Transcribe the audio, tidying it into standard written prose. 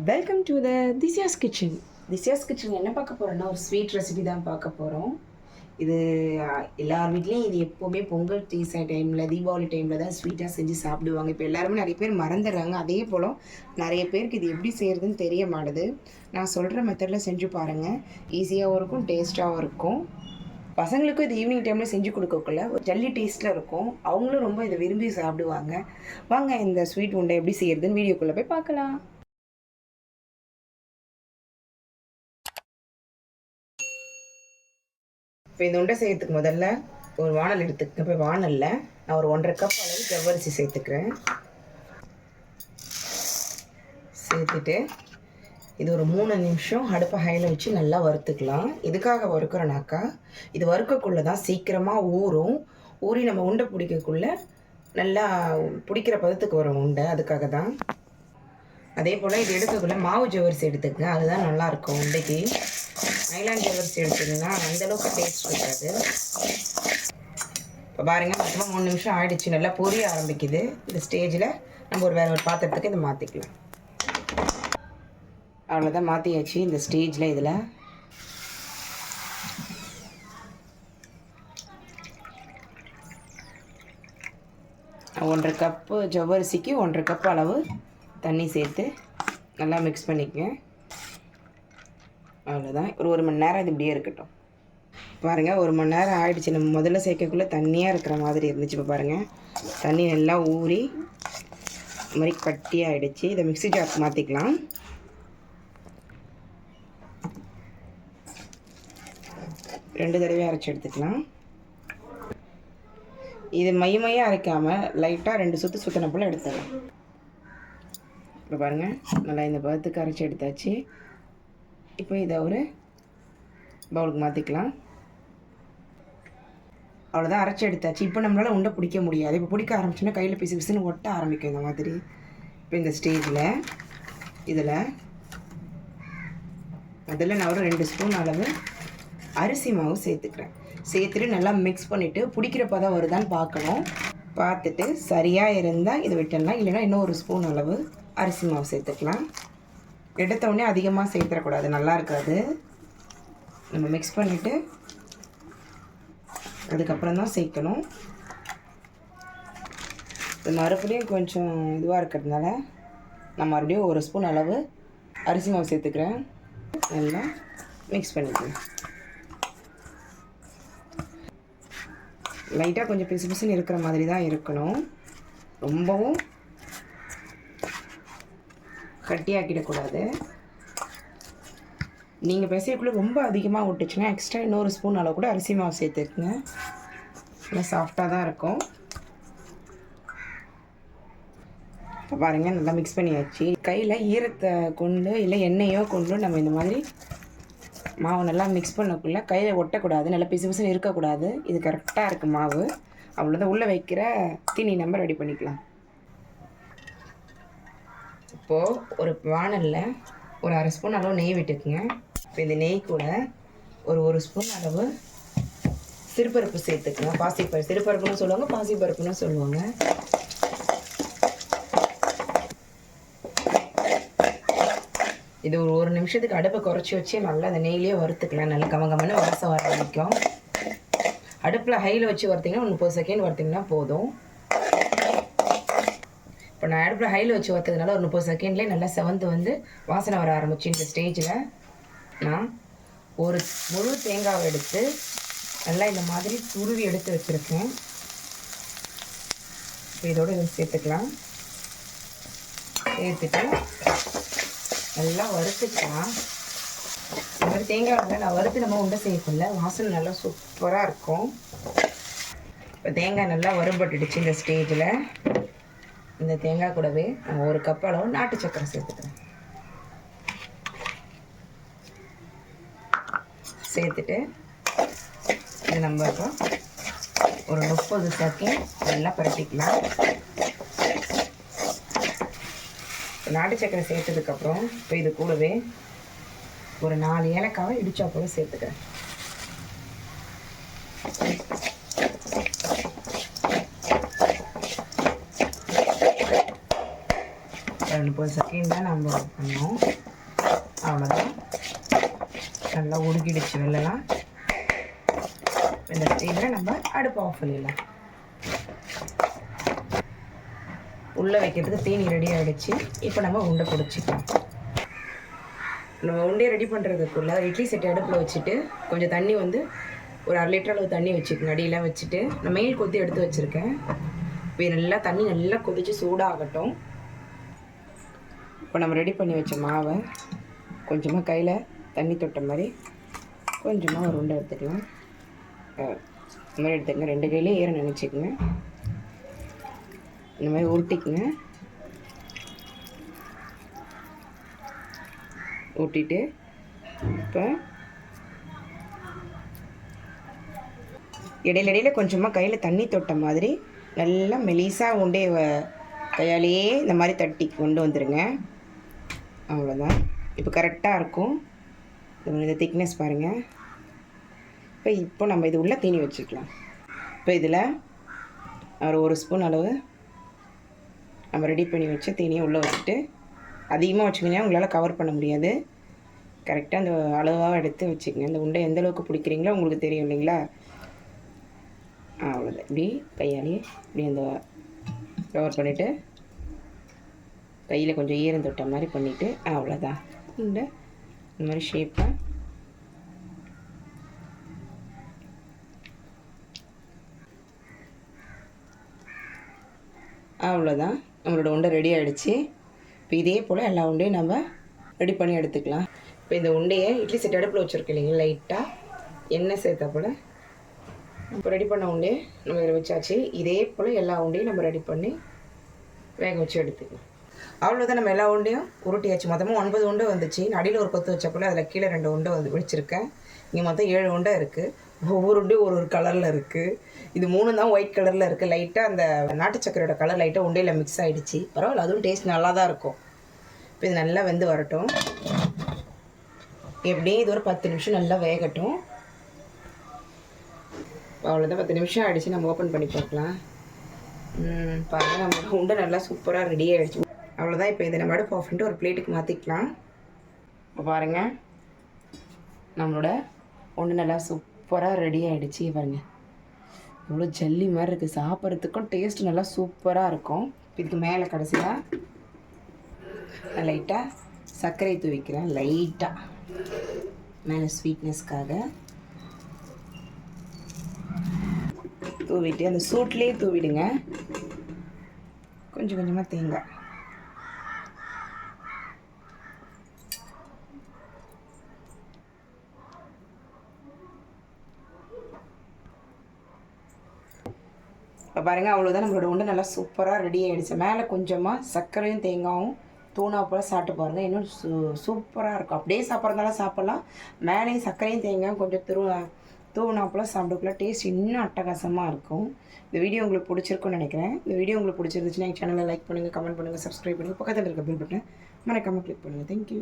Welcome to the திசியாஸ் kitchen. திசியாஸ் kitchen என்ன பார்க்க போகிறோன்னா ஒரு ஸ்வீட் ரெசிபி தான் பார்க்க போகிறோம். இது எல்லார் வீட்லேயும் இது எப்போவுமே பொங்கல் டைமில் தீபாவளி டைமில் தான் ஸ்வீட்டாக செஞ்சு சாப்பிடுவாங்க. இப்போ எல்லாருமே நிறைய பேர் மறந்துடுறாங்க. அதே போல் நிறைய பேருக்கு இது எப்படி செய்கிறதுன்னு தெரிய மாட்டுது. நான் சொல்கிற மெத்தடில் செஞ்சு பாருங்கள். ஈஸியாகவும் இருக்கும், டேஸ்ட்டாகவும் இருக்கும். பசங்களுக்கும் இது ஈவினிங் டைமில் செஞ்சு கொடுக்கக்குள்ள ஒரு ஜல்லி டேஸ்ட்டில் இருக்கும். அவங்களும் ரொம்ப இதை விரும்பி சாப்பிடுவாங்க. வாங்க இந்த ஸ்வீட் உண்டை எப்படி செய்கிறதுன்னு வீடியோக்குள்ளே போய் பார்க்கலாம். இப்போ இந்த உண்டை செய்யறதுக்கு முதல்ல ஒரு வானல் எடுத்துக்கங்க. இப்போ வானலில் நான் ஒரு 1.5 கப் அளவு ஜவ்வரிசி சேர்த்துக்கிறேன். சேர்த்துட்டு இது ஒரு 3 நிமிஷம் அடுப்பை ஹையில் வச்சு நல்லா வறுத்துக்கலாம். எதுக்காக வறுக்கிறோன்னாக்கா இது வறுக்கக்குள்ளே தான் சீக்கிரமாக ஊறி நம்ம உண்டை பிடிக்கக்குள்ளே நல்லா பிடிக்கிற பதத்துக்கு வரும் உண்டை. அதுக்காக தான். அதே போல் இது எடுக்கக்குள்ளே மாவு ஜவ்வரிசி எடுத்துக்கங்க. அதுதான் நல்லாயிருக்கும் உண்டைக்கு. நைலான் ஜவ்வரிசி எடுத்துங்கன்னா அந்தளவுக்கு டேஸ்ட் இருக்காது. இப்போ பாருங்கள், மொத்தமாக 3 நிமிஷம் ஆகிடுச்சு. நல்லா பொரிய ஆரம்பிக்குது. இந்த ஸ்டேஜில் நம்ம வேறு ஒரு பாத்திரத்துக்கு இதை மாற்றிக்கலாம். அவ்வளோதான், மாற்றியாச்சு. இந்த ஸ்டேஜில் இதில் ஒன்றரை கப்பு ஜவ்வரிசிக்கு 1.5 கப் அளவு தண்ணி சேர்த்து நல்லா மிக்ஸ் பண்ணிக்கங்க. அவ்வளோதான். ஒரு மணி நேரம் இது இப்படியே இருக்கட்டும். பாருங்கள், 1 மணி நேரம் ஆகிடுச்சு. நம்ம முதல்ல சேர்க்கக்குள்ளே தண்ணியாக இருக்கிற மாதிரி இருந்துச்சு. இப்போ பாருங்கள், தண்ணி நல்லா ஊறி இந்த மாதிரி கட்டியாக ஆகிடுச்சு. இதை மிக்ஸி ஜாருக்கு மாற்றிக்கலாம். ரெண்டு தடவை அரைச்சி எடுத்துக்கலாம். இது மையமையாக அரைக்காமல் லைட்டாக 2 சுற்றின போல் எடுத்துடலாம். இப்போ பாருங்கள், நல்லா இந்த பதத்துக்கு அரைச்சி எடுத்தாச்சு. இப்போ இதை ஒரு பவுலுக்கு மாற்றிக்கலாம். அவ்வளோதான், அரைச்சி எடுத்தாச்சு. இப்போ நம்மளால் உண்டை பிடிக்க முடியாது. இப்போ பிடிக்க ஆரம்பிச்சோன்னா கையில் பிசு பிசுன்னு ஒட்ட ஆரம்பிக்கும் இந்த மாதிரி. இப்போ இந்த ஸ்டேஜில் இதில் முதல்ல நான் ஒரு 2 ஸ்பூன் அளவு அரிசி மாவு சேர்த்துக்கிறேன். சேர்த்துட்டு நல்லா மிக்ஸ் பண்ணிவிட்டு பிடிக்கிற பதம் வருதான்னு பார்க்கணும். பார்த்துட்டு சரியாக இருந்தால் இதை விட்டுடலாம். இல்லைன்னா இன்னும் 1 ஸ்பூன் அளவு அரிசி மாவு சேர்த்துக்கலாம். எடுத்தோடனே அதிகமாக சேர்த்துடக்கூடாது, நல்லா இருக்காது. நம்ம மிக்ஸ் பண்ணிவிட்டு அதுக்கப்புறம் தான் சேர்க்கணும். இது மறுபடியும் கொஞ்சம் இதுவாக இருக்கிறதுனால நான் மறுபடியும் 1 ஸ்பூன் அளவு அரிசி மாவு சேர்த்துக்கிறேன். நல்லா மிக்ஸ் பண்ணிக்கலாம். லைட்டாக கொஞ்சம் பிசு பிசுன்னு இருக்கிற மாதிரி தான் இருக்கணும். ரொம்பவும் கட்டியாக்கிடக்கூடாது. நீங்கள் பிசையக்குள்ளே ரொம்ப அதிகமாக விட்டுச்சுன்னா எக்ஸ்ட்ரா இன்னொரு ஸ்பூன் அளவு கூட அரிசி மாவு சேர்த்துக்குங்க. நல்லா சாஃப்டாக தான் இருக்கும். இப்போ பாருங்கள், நல்லா மிக்ஸ் பண்ணியாச்சு. கையில் ஈரத்தை கொண்டு இல்லை எண்ணெயோ கொண்டு நம்ம இந்த மாதிரி மாவு நல்லா மிக்ஸ் பண்ணக்குள்ளே கையில் ஒட்டக்கூடாது, நல்லா பிசு பிசுன்னு இருக்கக்கூடாது. இது கரெக்டாக இருக்குது மாவு. அவ்வளோதான். உள்ளே வைக்கிற தீனி நம்ம ரெடி பண்ணிக்கலாம். இப்போது ஒரு வானலில் ஒரு 1/2 ஸ்பூன் அளவு நெய் விட்டுக்குங்க. இப்போ இந்த நெய் கூட ஒரு ஸ்பூன் அளவு சிறுபருப்பு சேர்த்துக்குங்க. பாசிப்பருப்பு, சிறுபருப்புன்னு சொல்லுவாங்க, பாசிப்பருப்புன்னு சொல்லுவாங்க. இது ஒரு நிமிஷத்துக்கு அடுப்பை குறைச்சி வச்சு நல்லா அந்த நெய்லேயே வறுத்துக்கலாம். நல்லா கமகமான வாசம் வர ஆரம்பிக்கும். அடுப்பில் ஹையில் வச்சு வறுத்திங்கன்னா 30 செகண்ட் வறுத்திங்கன்னா போதும். இப்போ நான் அடுப்பில் ஹையில் வச்சு வறுத்ததுனால ஒரு 30 செகண்ட்லேயே நல்லா செவந்து வாசனை வர ஆரம்பிச்சு. இந்த ஸ்டேஜில் நான் ஒரு முழு தேங்காவை எடுத்து நல்லா இந்த மாதிரி துருவி எடுத்து வச்சுருக்கேன். இப்போ இதோடு இதை சேர்த்துக்கலாம். சேர்த்துட்டு நல்லா வறுத்துக்கலாம். இந்த மாதிரி தேங்காய் நான் வறுத்து நம்ம உண்டை செய்யக்குள்ள வாசனை நல்லா சூப்பராக இருக்கும். இப்போ தேங்காய் நல்லா வறுபட்டுடுச்சு. இந்த ஸ்டேஜில் இந்த தேங்காய் கூடவே நான் 1 கப் அளவு நாட்டு சக்கரை சேர்த்துக்கிறேன். சேர்த்துட்டு இது நம்ம இப்போ ஒரு 30 செகண்ட் நல்லா பரட்டிக்கலாம். நாட்டு சக்கரை சேர்த்ததுக்கப்புறம் இப்போ இது கூடவே ஒரு 4 ஏலக்காவை இடிச்சா போல சேர்த்துக்கிறேன். 30 செகண்ட் தான் நம்ம பண்ணோம். அவ்வளோதான், நல்லா உருகிடுச்சு வெள்ளலாம். இந்த ஸ்டேஜில் நம்ம அடுப்பு ஆஃப் பண்ணிடலாம். உள்ளே வைக்கிறதுக்கு தீனி ரெடி ஆகிடுச்சு. இப்போ நம்ம உண்டை பிடிச்சிக்கலாம். நம்ம உண்டையை ரெடி பண்ணுறதுக்குள்ளே இட்லி செட்டு அடுப்பில் வச்சுட்டு கொஞ்சம் தண்ணி வந்து ஒரு 1/2 லிட்டர் அளவு தண்ணி வச்சுக்கோங்க. அடியெலாம் வச்சுட்டு நான் மெயில் கொத்தி எடுத்து வச்சுருக்கேன். இப்போ நல்லா தண்ணி நல்லா கொதித்து சூடாகட்டும். இப்போ நம்ம ரெடி பண்ணி வச்ச மாவை கொஞ்சமாக கையில் தண்ணி தொட்ட மாதிரி கொஞ்சமாக ஒரு உண்டை எடுத்துக்கலாம். இந்த மாதிரி எடுத்துக்கங்க. 2 கையிலையும் ஈரம் நினச்சிக்கோங்க. இந்த மாதிரி உருட்டிக்குங்க. ஊட்டிட்டு இப்போ இடையில கொஞ்சமாக கையில் தண்ணி தொட்ட மாதிரி நல்லா மெலிசாக உண்டைய கையாலேயே இந்த மாதிரி தட்டி கொண்டு வந்துடுங்க. அவ்வளோதான். இப்போ கரெக்டாக இருக்கும். இந்த திக்னஸ் பாருங்கள். இப்போ நம்ம இது உள்ளே தீனி வச்சுக்கலாம். இப்போ இதில் ஒரு ஸ்பூன் அளவு நம்ம ரெடி பண்ணி வச்சு தீனியை உள்ளே வச்சுட்டு, அதிகமாக வச்சுக்கிங்கன்னா உங்களால் கவர் பண்ண முடியாது. கரெக்டாக அந்த அளவாக எடுத்து வச்சுக்கங்க. இந்த உண்டை எந்த அளவுக்கு பிடிக்கிறீங்களோ உங்களுக்கு தெரியும் இல்லைங்களா? அவ்வளோதான். இப்படி கையாலேயே இப்படி அந்த கவர் பண்ணிவிட்டு கையில் கொஞ்சம் ஈரம் தொட்ட மாதிரி பண்ணிவிட்டு அவ்வளோதான். இந்த மாதிரி ஷேப்பாக அவ்வளோதான். நம்மளோட உண்டை ரெடி ஆகிடுச்சு. இப்போ இதே போல் எல்லா உண்டையும் நம்ம ரெடி பண்ணி எடுத்துக்கலாம். இப்போ இந்த உண்டையை இட்லி செட் அடுப்பில் வச்சுருக்கோம் இல்லைங்களா, லைட்டாக எண்ணெய் சேர்த்தா போல் இப்போ ரெடி பண்ண உண்டையை நம்ம இதில் வச்சாச்சு. இதே போல் எல்லா உண்டையும் நம்ம ரெடி பண்ணி வேக வச்சு எடுத்துக்கலாம். அவ்வளோதான். நம்ம எல்லா உண்டையும் உருட்டியாச்சு. மொத்தமாக 9 உண்டை வந்துச்சு. அடியில் ஒரு கொத்து வச்ச போல் அதில் கீழே 2 உண்டை வச்சுருக்கேன். இங்கே மொத்தம் 7 உண்டை இருக்குது. ஒவ்வொரு உண்டையும் ஒரு கலரில் இருக்குது. இது 3 தான் ஒயிட் கலரில் இருக்குது. லைட்டாக அந்த நாட்டு சக்கரையோட கலர் லைட்டாக உண்டையில் மிக்ஸ் ஆகிடுச்சு. பரவாயில்ல, அதுவும் டேஸ்ட் நல்லா தான் இருக்கும். இப்போ இது நல்லா வெந்து வரட்டும். எப்படியும் இது ஒரு 10 நிமிஷம் நல்லா வேகட்டும். அவ்வளோதான். 10 நிமிஷம் ஆகிடுச்சு. நம்ம ஓப்பன் பண்ணி பார்க்கலாம். பாருங்கள், நம்ம உண்டை நல்லா சூப்பராக ரெடி ஆகிடுச்சு. அவ்வளோதான். இப்போ இதை நம்ம அடுப்பு ஆஃப் பண்ணிட்டு ஒரு பிளேட்டுக்கு மாற்றிக்கலாம். இப்போ பாருங்கள், நம்மளோட உண்டை நல்லா சூப்பராக ரெடி ஆகிடுச்சு. பாருங்கள், இவ்வளோ ஜல்லி மாதிரி இருக்குது. சாப்பிட்றதுக்கும் டேஸ்ட் நல்லா சூப்பராக இருக்கும். இதுக்கு மேலே கடைசியாக நான் லைட்டாக சர்க்கரை தூவிக்கிறேன். லைட்டாக மேலே ஸ்வீட்னஸ்க்காக தூவிட்டு அந்த சூட்லேயே தூவிடுங்க. கொஞ்சம் கொஞ்சமாக தேங்காய். இப்போ பாருங்கள், அவ்வளோதான். நம்மளோட உண்டை நல்லா சூப்பராக ரெடி ஆகிடுச்சு. மேலே கொஞ்சமாக சர்க்கரையும் தேங்காயும் தூணா போல் சாப்பிட்டு பாருங்கள். இன்னும் சூப்பராக இருக்கும். அப்படியே சாப்பிட்றதால சாப்பிட்லாம். மேலேயும் சர்க்கரையும் தேங்காயும் கொஞ்சம் தூணா போல் சாப்பிடக்குள்ள டேஸ்ட் இன்னும் அட்டகாசமாக இருக்கும். இந்த வீடியோ உங்களுக்கு பிடிச்சிருக்குன்னு நினைக்கிறேன். இந்த வீடியோ உங்களுக்கு பிடிச்சிருந்துச்சுன்னா எங்கள் சேனலை லைக் பண்ணுங்கள், கமெண்ட் பண்ணுங்கள், சப்ஸ்கிரைப் பண்ணுங்கள். பக்கத்தில் இருக்க பெல் பட்டனை மறக்காமல் கிளிக் பண்ணுங்கள். தேங்க்யூ.